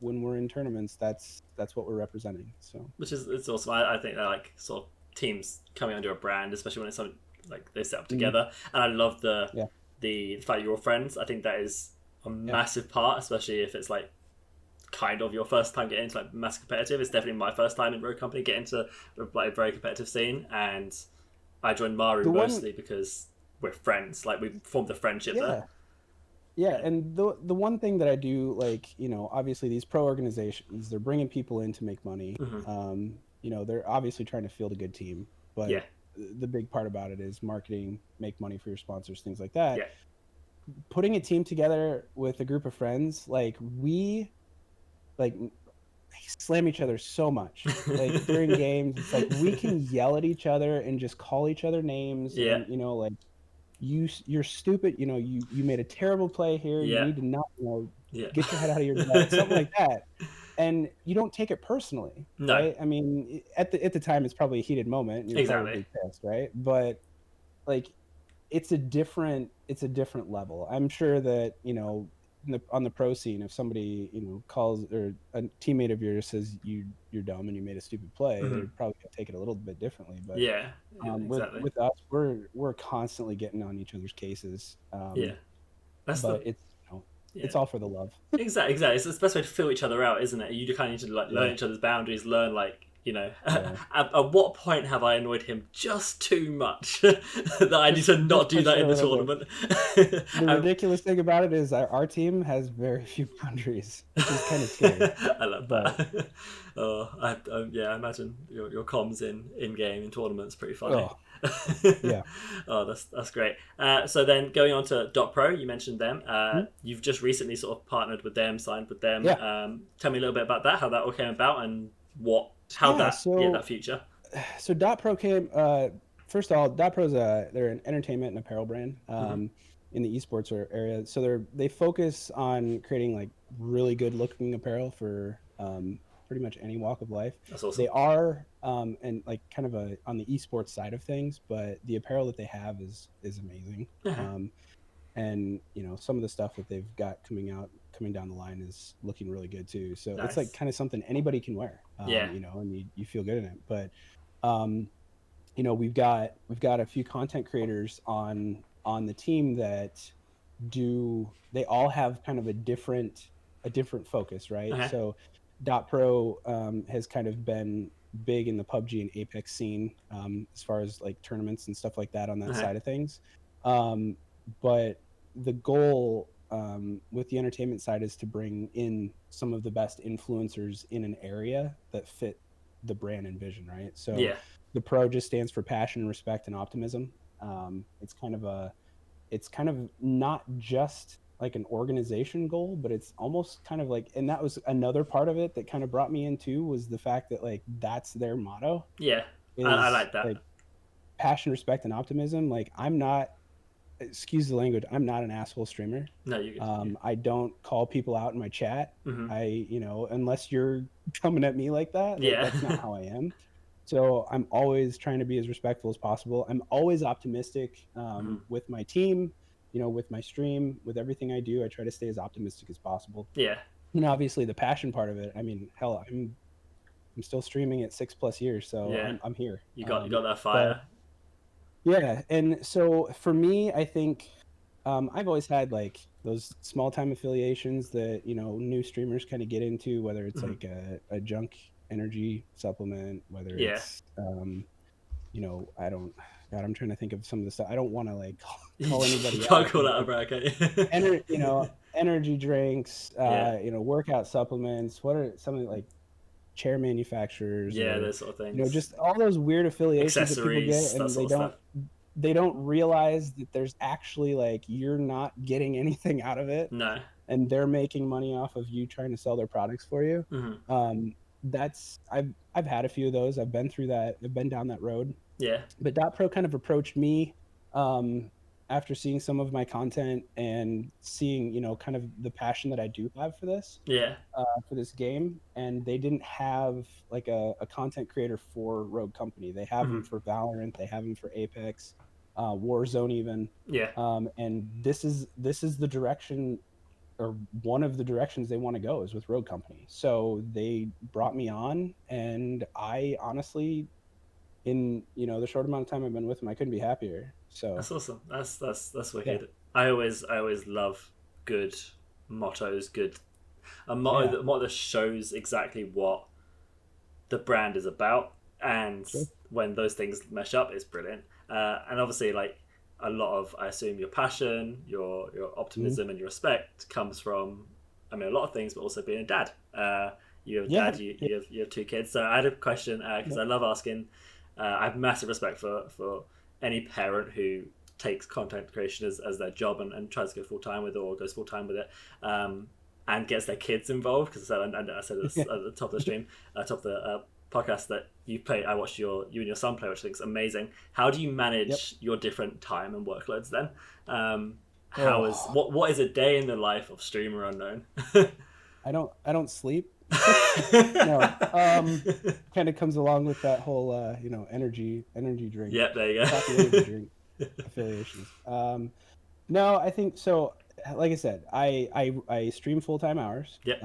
when we're in tournaments, that's what we're representing. So it's awesome. I think that sort of teams coming under a brand, especially when it's something they set up together. And I love the fact you're all friends. I think that is a massive part, especially if it's kind of your first time getting into mass competitive. It's definitely my first time in Rogue Company getting into a very competitive scene, and I joined Maru mostly because we're friends. We formed a friendship there. Yeah, and the one thing that I do obviously these pro organizations, they're bringing people in to make money. They're obviously trying to field a good team, but the big part about it is marketing, make money for your sponsors, things like that. Putting a team together with a group of friends, we slam each other so much. During games, it's we can yell at each other and just call each other names. And, you're stupid. You made a terrible play here. You need to not get your head out of your butt, something like that. And you don't take it personally, right? I mean, at the time, it's probably a heated moment. And you're probably pissed, right? But it's a different level. I'm sure that on the pro scene, if somebody calls, or a teammate of yours says you're dumb and you made a stupid play, they're probably gonna take it a little bit differently. But with us, we're constantly getting on each other's cases. It's all for the love. Exactly. It's the best way to feel each other out, isn't it? You kind of need to learn each other's boundaries, learn at what point have I annoyed him just too much that I need to not do that in the tournament. The ridiculous thing about it is our team has very few boundaries, which is kind of scary. I love that. I imagine your comms in game in tournaments pretty funny. That's great. So then going on to .pro, you mentioned them. You've just recently sort of partnered with them, signed with them. Tell me a little bit about that, how that all came about, and that future. So .pro came. First of all, .pro's they're an entertainment and apparel brand in the esports area. So they focus on creating really good looking apparel for pretty much any walk of life. That's awesome. They are and kind of on the esports side of things, but the apparel that they have is amazing. And some of the stuff that they've got coming down the line is looking really good too. So nice. It's kind of something anybody can wear. And you feel good in it. But we've got a few content creators on the team that they all have kind of a different focus, right? So .pro has kind of been big in the PUBG and Apex scene as far as tournaments and stuff like that on that side of things. But the goal with the entertainment side is to bring in some of the best influencers in an area that fit the brand and vision, right? So Yeah. the pro just stands for passion, respect, and optimism. It's kind of not just like an organization goal, but it's almost kind of like, and that was another part of it that kind of brought me into, was the fact that like that's their motto, Yeah. I is like that. like passion, respect, and optimism. Like I'm not, excuse the language, I'm not an asshole streamer. No, you good. I don't call people out in my chat. Mm-hmm. Unless you're coming at me like that, like Yeah. that's not how I am. So I'm always trying to be as respectful as possible. I'm always optimistic Mm-hmm. with my team, with my stream, with everything I do. I try to stay as optimistic as possible. Yeah. And obviously the passion part of it. I mean, hell, I'm still streaming at 6+ years, so Yeah. I'm here. You got that But fire. yeah, and so for me, I think I've always had like those small time affiliations that new streamers kind of get into, whether it's Mm-hmm. like a junk energy supplement, whether Yeah. it's I don't, God, I'm trying to think of some of the stuff. I don't want to like call You anybody can't out, call but that a like bracket. energy drinks, Yeah. workout supplements. What are some of the, like, chair manufacturers, Yeah, or those sort of things. just all those weird affiliations that people get, Accessories, that and sort of stuff. they don't realize that there's actually, like, you're not getting anything out of it, No. and they're making money off of you trying to sell their products for you. Mm-hmm. That's I've had a few of those. I've been through that. I've been down that road. Yeah. But Dot Pro kind of approached me after seeing some of my content and seeing, kind of the passion that I do have Yeah. for this game. And they didn't have like a content creator for Rogue Company. They have Mm-hmm. them for Valorant. They have them for Apex, Warzone even. Yeah. And this is the direction, or one of the directions they want to go, is with Rogue Company. So they brought me on, and I honestly, in the short amount of time I've been with them, I couldn't be happier. So That's awesome. That's yeah, wicked. I always love good mottos, good a motto yeah, that shows exactly what the brand is about, and sure. when those things mesh up, it's brilliant. And obviously, like a lot of, I assume, your passion, your Mhm. optimism, and your respect comes from, I mean, a lot of things, but also being a dad. You have a Yeah, dad. You, yeah, you have two kids. So I had a question because yeah. I love asking. I have massive respect for any parent who takes content creation as their job and tries to go full time with it, or goes full time with it. And gets their kids involved, because I said this Yeah. at the top of the stream, top of the podcast, that you play. I watched you and your son play, which I think is amazing. How do you Yep. manage your different time and workloads then? How is Oh, what is a day in the life of streamer unknown? I don't sleep. No. Kind of comes along with that whole energy drink, Yep, there you coffee energy go. drink affiliations. No, I think so. Like I said, I stream full-time hours. Yep.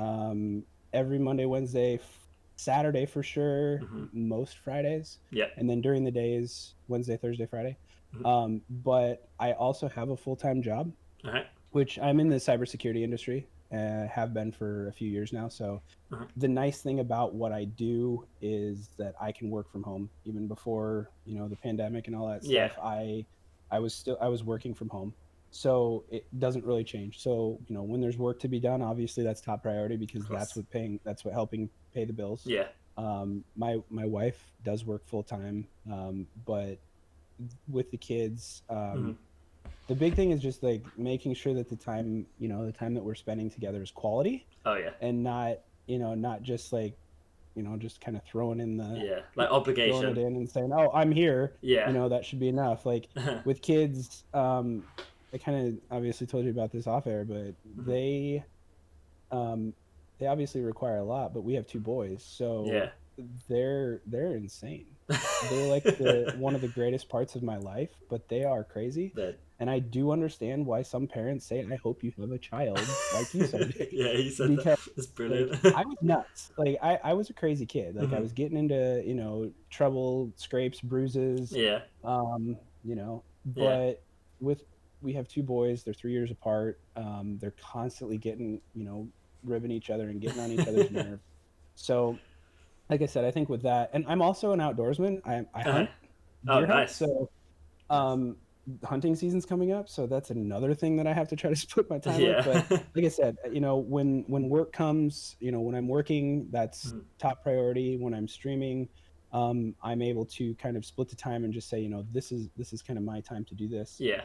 Every Monday, Wednesday, Saturday for sure, Mm-hmm. most Fridays, Yep. and then during the days, Wednesday, Thursday, Friday. Mm-hmm. But I also have a full-time job, All right. which I'm in the cybersecurity industry. Have been for a few years now. So Uh-huh. the nice thing about what I do is that I can work from home. Even before the pandemic and all that Yeah. stuff, I was working from home, so it doesn't really change. So when there's work to be done, obviously that's top priority, because Of course. that's what helping pay the bills. Yeah. My wife does work full time, but with the kids, Mm-hmm. the big thing is just like making sure that the time that we're spending together is quality, Oh yeah. and not just like just kind of throwing Like throwing it obligation. in and saying, oh, I'm here. Yeah. That should be enough. Like with kids, I kind of obviously told you about this off air, but Mm-hmm. um they obviously require a lot, but we have two boys, Yeah. so they're insane. They're like one of the greatest parts of my life, but they are crazy. That. And I do understand why some parents say, I hope you have a child like you someday. Yeah, he said that. Because It's like brilliant. I was nuts. Like I was a crazy kid. Like I Mm-hmm. was getting into, trouble, scrapes, bruises, Yeah. um, you know, Yeah. but with we have two boys, they're 3 years apart. They're constantly getting, ribbing each other and getting on each other's nerves. So like I said, I think with that, and I'm also an outdoorsman. I Uh-huh. hunt, Oh, deer hunt. nice. So Nice. hunting season's coming up, so that's another thing that I have to try to split my time with. Yeah. But like I said, when work comes, when I'm working, that's top priority. When I'm streaming, I'm able to kind of split the time and just say, this is kind of my time to do this. Yeah.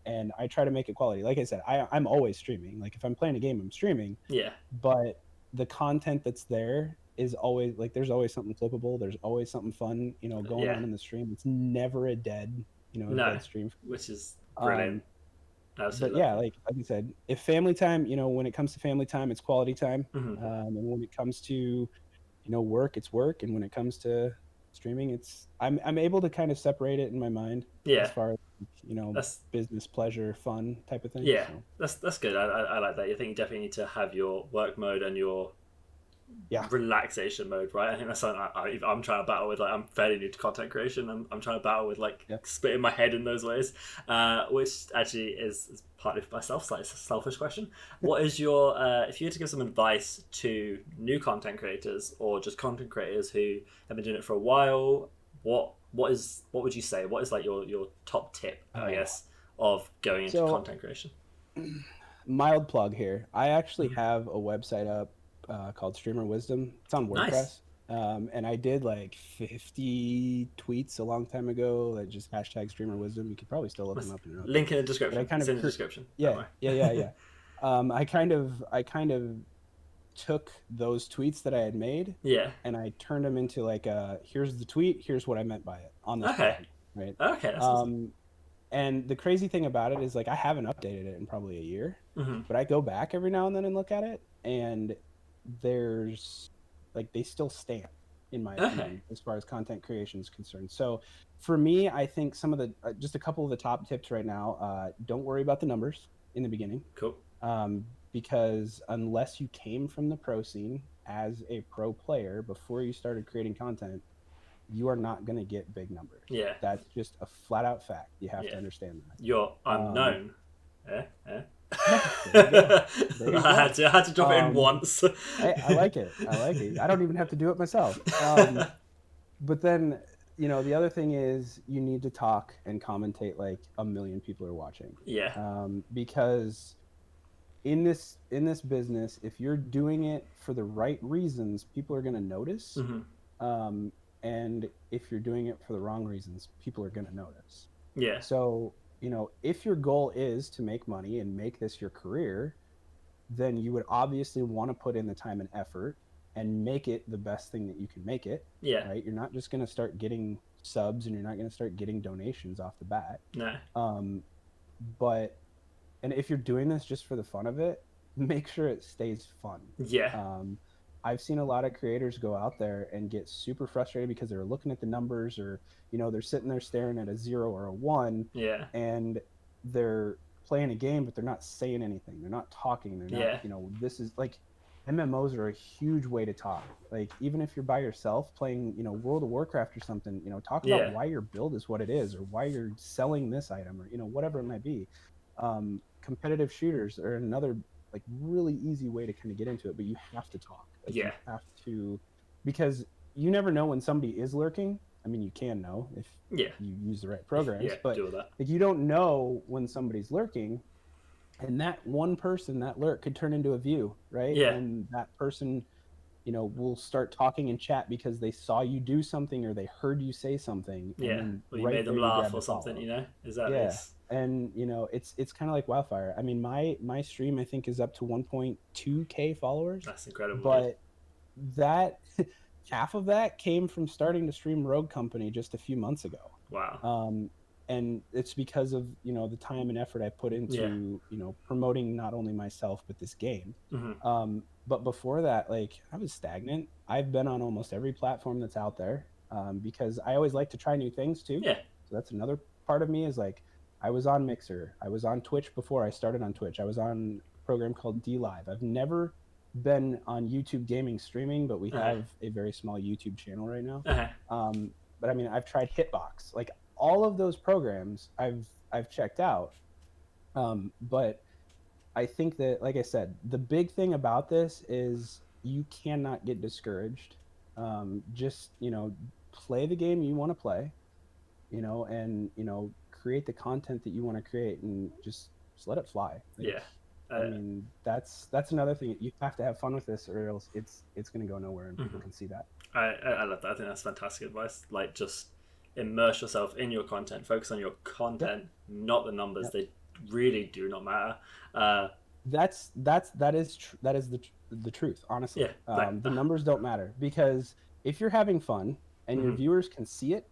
And I try to make it quality. Like I said, I'm always streaming. Like if I'm playing a game, I'm streaming. Yeah. But the content that's there is always like, there's always something flippable. There's always something fun, going on in the stream. It's never a dead, dead stream. Which is brilliant. Absolutely. But yeah, like I said, if family time, when it comes to family time, it's quality time. And when it comes to, work, it's work. And when it comes to streaming, it's I'm able to kind of separate it in my mind. As far as that's business, pleasure, fun type of thing. Yeah, so. That's good. I like that. I think you definitely need to have your work mode and your relaxation mode, right? I think that's something I'm trying to battle with. Like, I'm fairly new to content creation. I'm trying to battle with splitting my head in those ways, which actually is partly for myself. It's like a selfish question. What is your if you had to give some advice to new content creators or just content creators who have been doing it for a while? What would you say? What is like your top tip, I guess, of going into content creation? Mild plug here. I actually have a website up called Streamer Wisdom. It's on WordPress. Nice. And I did like 50 tweets a long time ago that just hashtag Streamer Wisdom. You could probably still look them up. Link in the description. It's in the description. Yeah. I kind of took those tweets that I had made, and I turned them into like here's the tweet, here's what I meant by it on this blog, right? Okay. That's awesome. And the crazy thing about it is like I haven't updated it in probably a year, but I go back every now and then and look at it, and there's like they still stand in my opinion as far as content creation is concerned. So for me, I think some of the just a couple of the top tips right now, don't worry about the numbers in the beginning. Cool. Because unless you came from the pro scene as a pro player before you started creating content, you are not going to get big numbers. Yeah. That's just a flat out fact. You have to understand that. You're unknown. There you go. I had to drop it in once. I like it. I don't even have to do it myself. But then, the other thing is you need to talk and commentate like a million people are watching. Yeah. Because in this business, if you're doing it for the right reasons, people are going to notice. And if you're doing it for the wrong reasons, people are going to notice. Yeah. So, if your goal is to make money and make this your career, then you would obviously want to put in the time and effort and make it the best thing that you can make it. Yeah. Right? You're not just going to start getting subs and you're not going to start getting donations off the bat. No. And if you're doing this just for the fun of it, make sure it stays fun. Yeah. I've seen a lot of creators go out there and get super frustrated because they're looking at the numbers or, they're sitting there staring at a 0 or a 1. Yeah. And they're playing a game, but they're not saying anything. They're not talking. They're not, this is like, MMOs are a huge way to talk. Like, even if you're by yourself playing, World of Warcraft or something, talk about why your build is what it is or why you're selling this item or, whatever it might be. Competitive shooters are another like really easy way to kind of get into it, but you have to talk. Like, you have to, because you never know when somebody is lurking. I mean, you can know if you use the right programs, but like you don't know when somebody's lurking, and that one person, that lurk could turn into a view, right? Yeah. And that person, will start talking in chat because they saw you do something or they heard you say something. Yeah. And or you made them laugh or something, Is that And it's kind of like wildfire. I mean, my stream I think is up to 1.2k followers. That's incredible. But that half of that came from starting to stream Rogue Company just a few months ago. Wow. And it's because of the time and effort I put into promoting not only myself but this game. But before that, like, I was stagnant. I've been on almost every platform that's out there because I always like to try new things too. Yeah. So that's another part of me is like, I was on Mixer. I was on Twitch before I started on Twitch. I was on a program called DLive. I've never been on YouTube gaming streaming, but we have a very small YouTube channel right now. But I mean, I've tried Hitbox. Like, all of those programs I've checked out. But I think that, like I said, the big thing about this is you cannot get discouraged. Just, play the game you want to play, and, create the content that you want to create and just let it fly. Yeah. I mean, that's another thing. You have to have fun with this, or else it's going to go nowhere, and people can see that. I love that. I think that's fantastic advice. Like, just immerse yourself in your content. Focus on your content, not the numbers. They really do not matter. That is the truth, honestly. The numbers don't matter, because if you're having fun and your viewers can see it,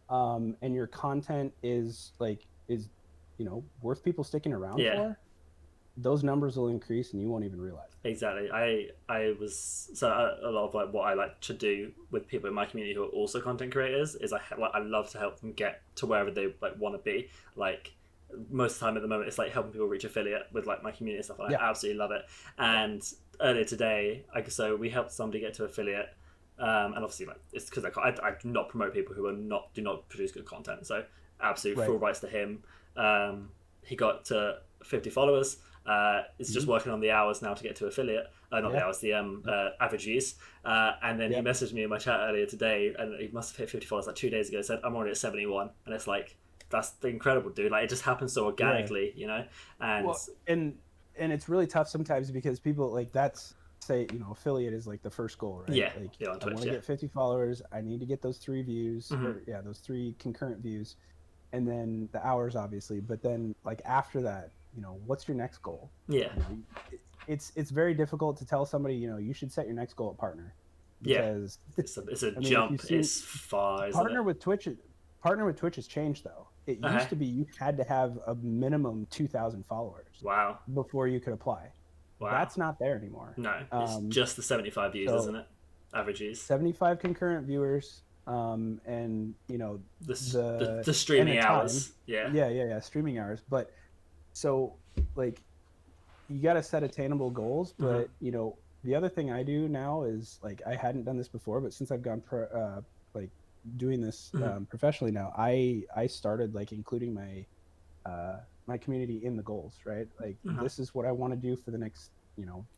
and your content is worth people sticking around for, those numbers will increase and you won't even realize it. Exactly. A lot of like what I like to do with people in my community who are also content creators is I love to help them get to wherever they like want to be. Like, most of the time at the moment, it's like helping people reach affiliate with like my community and stuff. And I absolutely love it. And earlier today, so we helped somebody get to affiliate. And obviously, like, it's because I do not promote people who do not produce good content. So absolutely full rights to him. He got to 50 followers. It's just working on the hours now to get to affiliate. Not the hours, the average views. And then he messaged me in my chat earlier today, and he must have hit 50 followers like 2 days ago. Said, I'm already at 71, and it's like, that's incredible, dude. Like, it just happens so organically, you know. And it's really tough sometimes, because people like say, affiliate is like the first goal, right? Yeah. Like, on Twitch, I want to get 50 followers. I need to get those 3 views, those 3 concurrent views, and then the hours, obviously. But then, like, after that, what's your next goal? Yeah. It's very difficult to tell somebody, you should set your next goal at partner. Because it's a jump. It's far, isn't partner it? Partner with Twitch has changed, though. It used to be you had to have a minimum 2,000 followers. Wow. Before you could apply. Wow. That's not there anymore. No, it's just the 75 views, isn't it? Average views. 75 concurrent viewers, and the streaming hours. Yeah. Streaming hours. But so, like, you got to set attainable goals. But the other thing I do now is, like, I hadn't done this before, but since I've gone doing this professionally now, I started like including my my community in the goals, right? Like, this is what I want to do for the next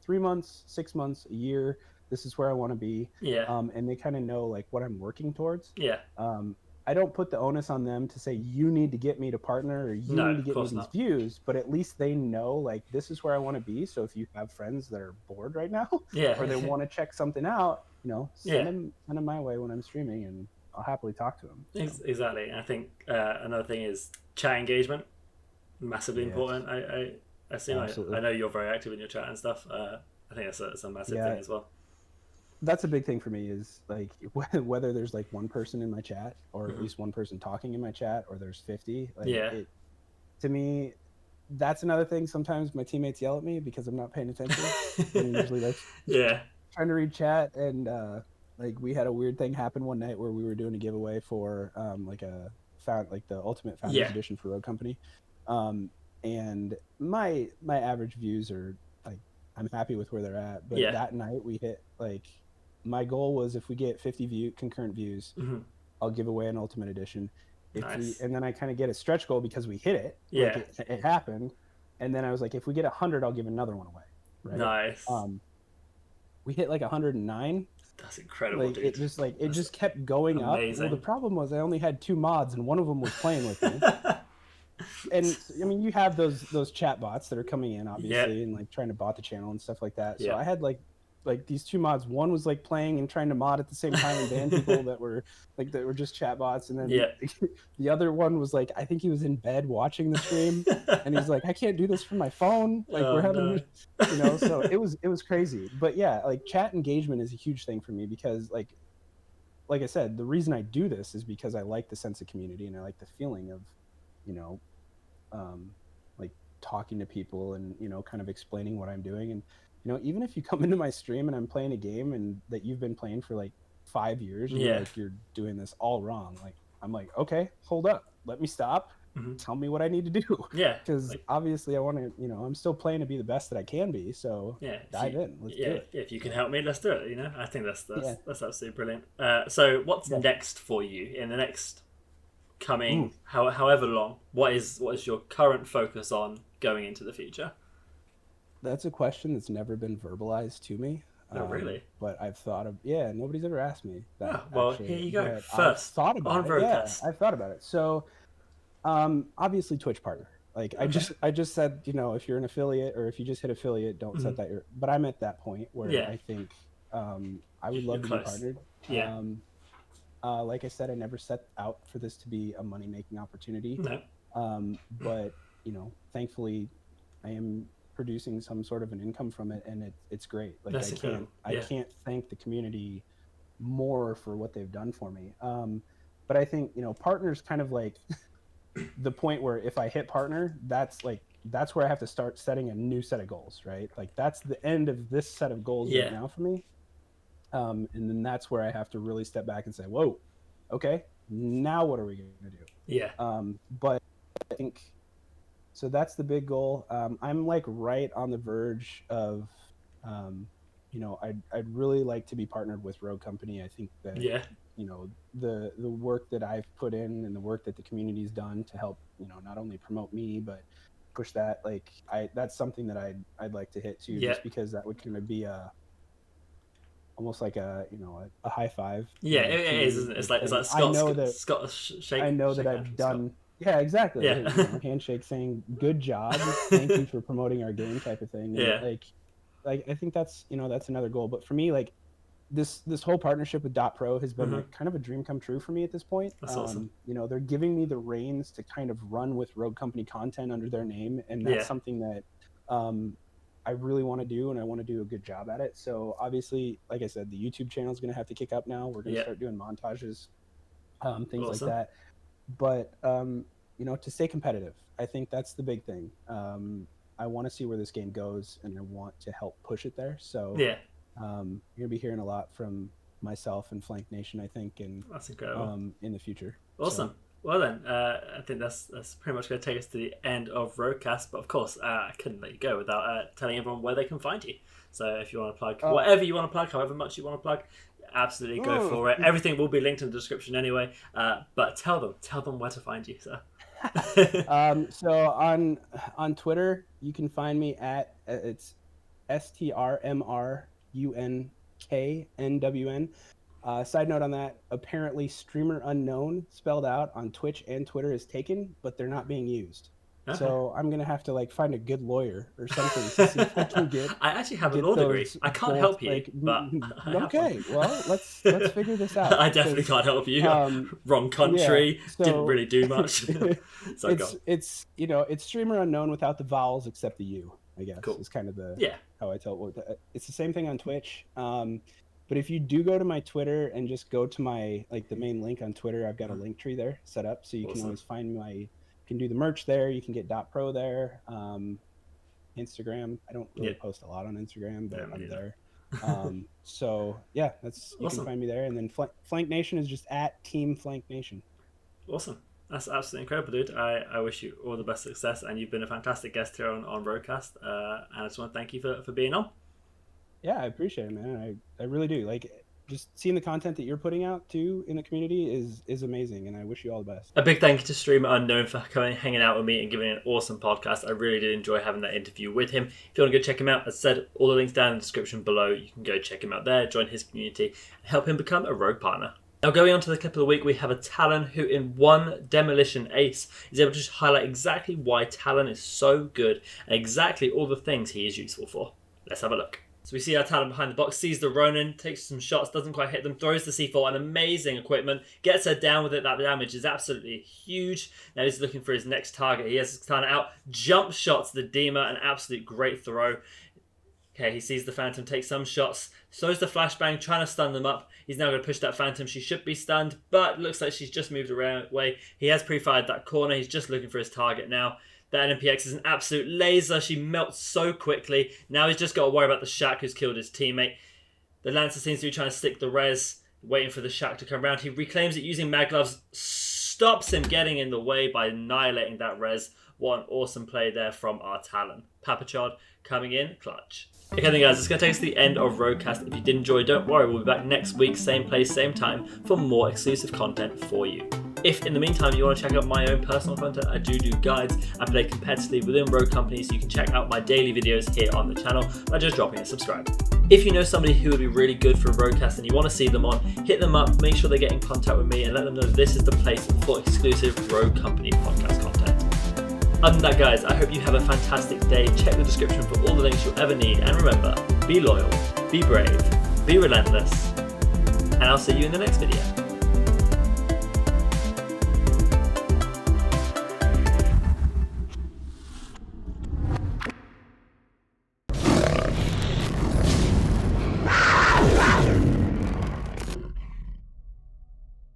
3 months, 6 months, a year. This is where I want to be. And they kind of know like what I'm working towards. I don't put the onus on them to say, you need to get me to partner, or you need to get me these views, but at least they know, like, this is where I want to be. So if you have friends that are bored right now, or they want to check something out, send them my way when I'm streaming, and I'll happily talk to them. Exactly. And I think another thing is chat engagement, massively important. I see. I know you're very active in your chat and stuff. I think that's a massive thing as well. That's a big thing for me, is like whether there's like one person in my chat, or at least one person talking in my chat, or there's 50. Like, to me, that's another thing. Sometimes my teammates yell at me because I'm not paying attention. And usually like trying to read chat, and like, we had a weird thing happen one night where we were doing a giveaway for the Ultimate Founders Edition for Rogue Company, and my average views are like, I'm happy with where they're at, but that night we hit, like, my goal was, if we get 50 concurrent views, I'll give away an Ultimate Edition. And then I kind of get a stretch goal because we hit it. Like, it happened, and then I was like, if we get 100, I'll give another one away. Right? Nice. We hit like 10009. That's incredible, like, dude. It just kept going amazing. up. Well, the problem was I only had 2 mods, and one of them was playing with me. And I mean, you have those chat bots that are coming in, obviously, and like trying to bot the channel and stuff like that. So I had like these 2 mods. One was like playing and trying to mod at the same time and ban people that were just chat bots. And then the other one was like, I think he was in bed watching the stream, and he's like, I can't do this from my phone. Like, we're having, so it was crazy. But yeah, like, chat engagement is a huge thing for me, because like I said, the reason I do this is because I like the sense of community, and I like the feeling of, like, talking to people and, kind of explaining what I'm doing. And, even if you come into my stream and I'm playing a game and that you've been playing for like 5 years, and you're like, you're doing this all wrong. Like, I'm like, okay, hold up. Let me stop. Tell me what I need to do. Because obviously I want to, I'm still playing to be the best that I can be. So dive in. Let's do it. If you can help me, let's do it. I think that's absolutely brilliant. So what's next for you in the next coming however long? What is your current focus on going into the future? That's a question that's never been verbalized to me. Oh, really? But I've thought of nobody's ever asked me that. Well, actually, here you go. First, I've thought about on it. RogueCast. I've thought about it. So Obviously Twitch partner. Like I just said, if you're an affiliate or if you just hit affiliate, don't set that. But I'm at that point where I think I would love to be partnered. Yeah. Like I said, I never set out for this to be a money-making opportunity. No. But thankfully, I am producing some sort of an income from it, and it's great. Like That's incredible. I can't thank the community more for what they've done for me. But I think partners kind of like the point where if I hit partner, that's where I have to start setting a new set of goals, right? Like that's the end of this set of goals right now for me. And then that's where I have to really step back and say, whoa, okay, now what are we going to do? Yeah. But I think, so that's the big goal. I'm like right on the verge of, I'd really like to be partnered with Rogue Company. I think that, the work that I've put in and the work that the community's done to help, not only promote me, but push that, that's something that I'd like to hit too, just because that would kind of be almost like a high five. Yeah, it is, isn't it? It's like Scott shake. I know that I've done. Yeah, exactly. Yeah. Handshake saying good job, thank you for promoting our game type of thing. Yeah. And like I think that's that's another goal. But for me, like this whole partnership with .pro has been like kind of a dream come true for me at this point. That's awesome. They're giving me the reins to kind of run with Rogue Company content under their name, and that's something that I really want to do, and I want to do a good job at it. So obviously, like I said, the YouTube channel is going to have to kick up now. We're going to start doing montages, things like that. But to stay competitive, I think that's the big thing. I want to see where this game goes, and I want to help push it there. So you're going to be hearing a lot from myself and Flank Nation, I think, and that's incredible in the future. Awesome. So, well then, I think that's pretty much going to take us to the end of RogueCast. But of course, I couldn't let you go without telling everyone where they can find you. So if you want to plug whatever you want to plug, however much you want to plug, absolutely go for it. Everything will be linked in the description anyway. But tell them where to find you. So. So on Twitter, you can find me at it's STRMRUNKNWN. Side note on that, apparently streamer unknown spelled out on Twitch and Twitter is taken, but they're not being used. Okay. So I'm gonna have to find a good lawyer or something to see if I can get. I actually have a law degree. I can't help you, but okay. Well, let's figure this out. I definitely can't help you. Wrong country. So didn't really do much. So it's streamer unknown without the vowels except the U. I guess is kind of how I tell it. It's the same thing on Twitch. But if you do go to my Twitter and just go to my the main link on Twitter, I've got a link tree there set up, so you can always find my. You can do the merch there. You can get .pro there. Instagram. I don't really post a lot on Instagram, but I'm there. So yeah, you can find me there. And then Flank Nation is just at Team Flank Nation. Awesome. That's absolutely incredible, dude. I wish you all the best success, and you've been a fantastic guest here on RogueCast. And I just want to thank you for being on. Yeah, I appreciate it, man. I really do. Just seeing the content that you're putting out too in the community is amazing, and I wish you all the best. A big thank you to Streamer Unknown for coming, hanging out with me, and giving an awesome podcast. I really did enjoy having that interview with him. If you want to go check him out, as I said, all the links down in the description below. You can go check him out there, join his community, and help him become a Rogue partner. Now, going on to the clip of the week, we have a Talon who, in one demolition ace, is able to just highlight exactly why Talon is so good and exactly all the things he is useful for. Let's have a look. So we see our Talon behind the box, sees the Ronin, takes some shots, doesn't quite hit them, throws the C4, an amazing equipment, gets her down with it. That damage is absolutely huge. Now he's looking for his next target. He has his Katana out, jump shots the Dima, an absolute great throw. Okay, he sees the Phantom, takes some shots, throws the flashbang, trying to stun them up. He's now going to push that Phantom. She should be stunned, but looks like she's just moved away. He has pre-fired that corner. He's just looking for his target now. That NPX is an absolute laser. She melts so quickly. Now he's just got to worry about the Shaq who's killed his teammate. The Lancer seems to be trying to stick the res, waiting for the Shaq to come around. He reclaims it using mag gloves, stops him getting in the way by annihilating that res. What an awesome play there from our Talon. Papachod coming in clutch. Okay then guys, it's going to take us to the end of RogueCast. If you did enjoy, don't worry, we'll be back next week, same place, same time, for more exclusive content for you. If in the meantime you want to check out my own personal content, I do guides and play competitively within Rogue Company, so you can check out my daily videos here on the channel by just dropping a subscribe. If you know somebody who would be really good for RogueCast and you want to see them on, hit them up, make sure they get in contact with me and let them know this is the place for exclusive Rogue Company podcast content. Other than that, guys, I hope you have a fantastic day. Check the description for all the links you'll ever need, and remember, be loyal, be brave, be relentless, and I'll see you in the next video.